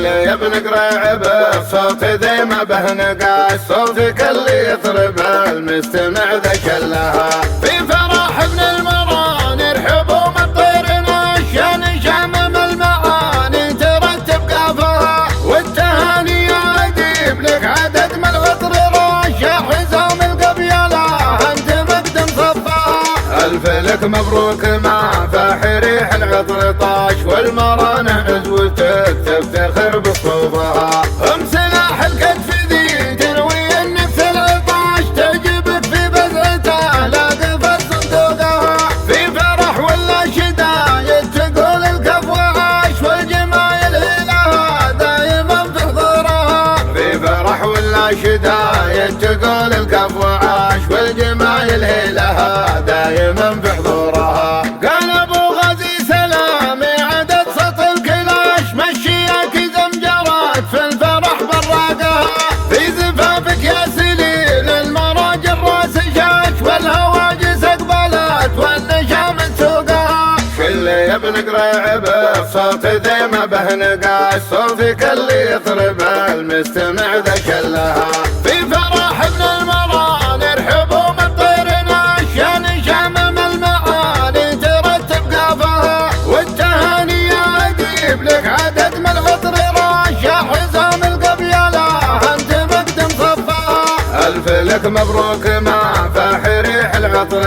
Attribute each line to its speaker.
Speaker 1: اللي يبن قريع بالصوت ذي ما به نقاش، صوتك اللي يطرب المستمع ذا كلها. في فرح ابن المران يرحبوا مطير ناشن شامم المعاني ترتب قافها، والتهاني يا اديب لك عدد من العطر راشع حزام القبيله انت مقدم صفها. الف لك مبروك ما فاح ريح العطر طاش، والمران عزوتك تفتخر بصوبها. ام سلاح الكتف ذي تروي النفس العطاش، تعجبك في بذعته لا قفل صندوقها. في فرح ولا شدايد تقول الكف عاش، والجمايل لها دايما في حضورها. في فرح ولا شدايد تقول الكف عاش، والجمايل لها دايما في حضورها. قال ابو غازي سلامي عدد سط الكلاش، مشيك زمجرات في الفرح براقها. في زفافك يا سليل المراجل راس شاش، والهواجس اقبلت والنشام سوقها. كل يبن قريع بالصوت ذي ما به نقاش، صوتك اللي يطرب المستمع ذا كلها. في فرح ابن المران يرحبوا مطير ناشن شامم المعاني ترتب قافها، والتهاني يا اديب لك عدد من العطر راشع حزام القبيله انت مقدم صفها. الف لك مبروك ما فاح ريح العطر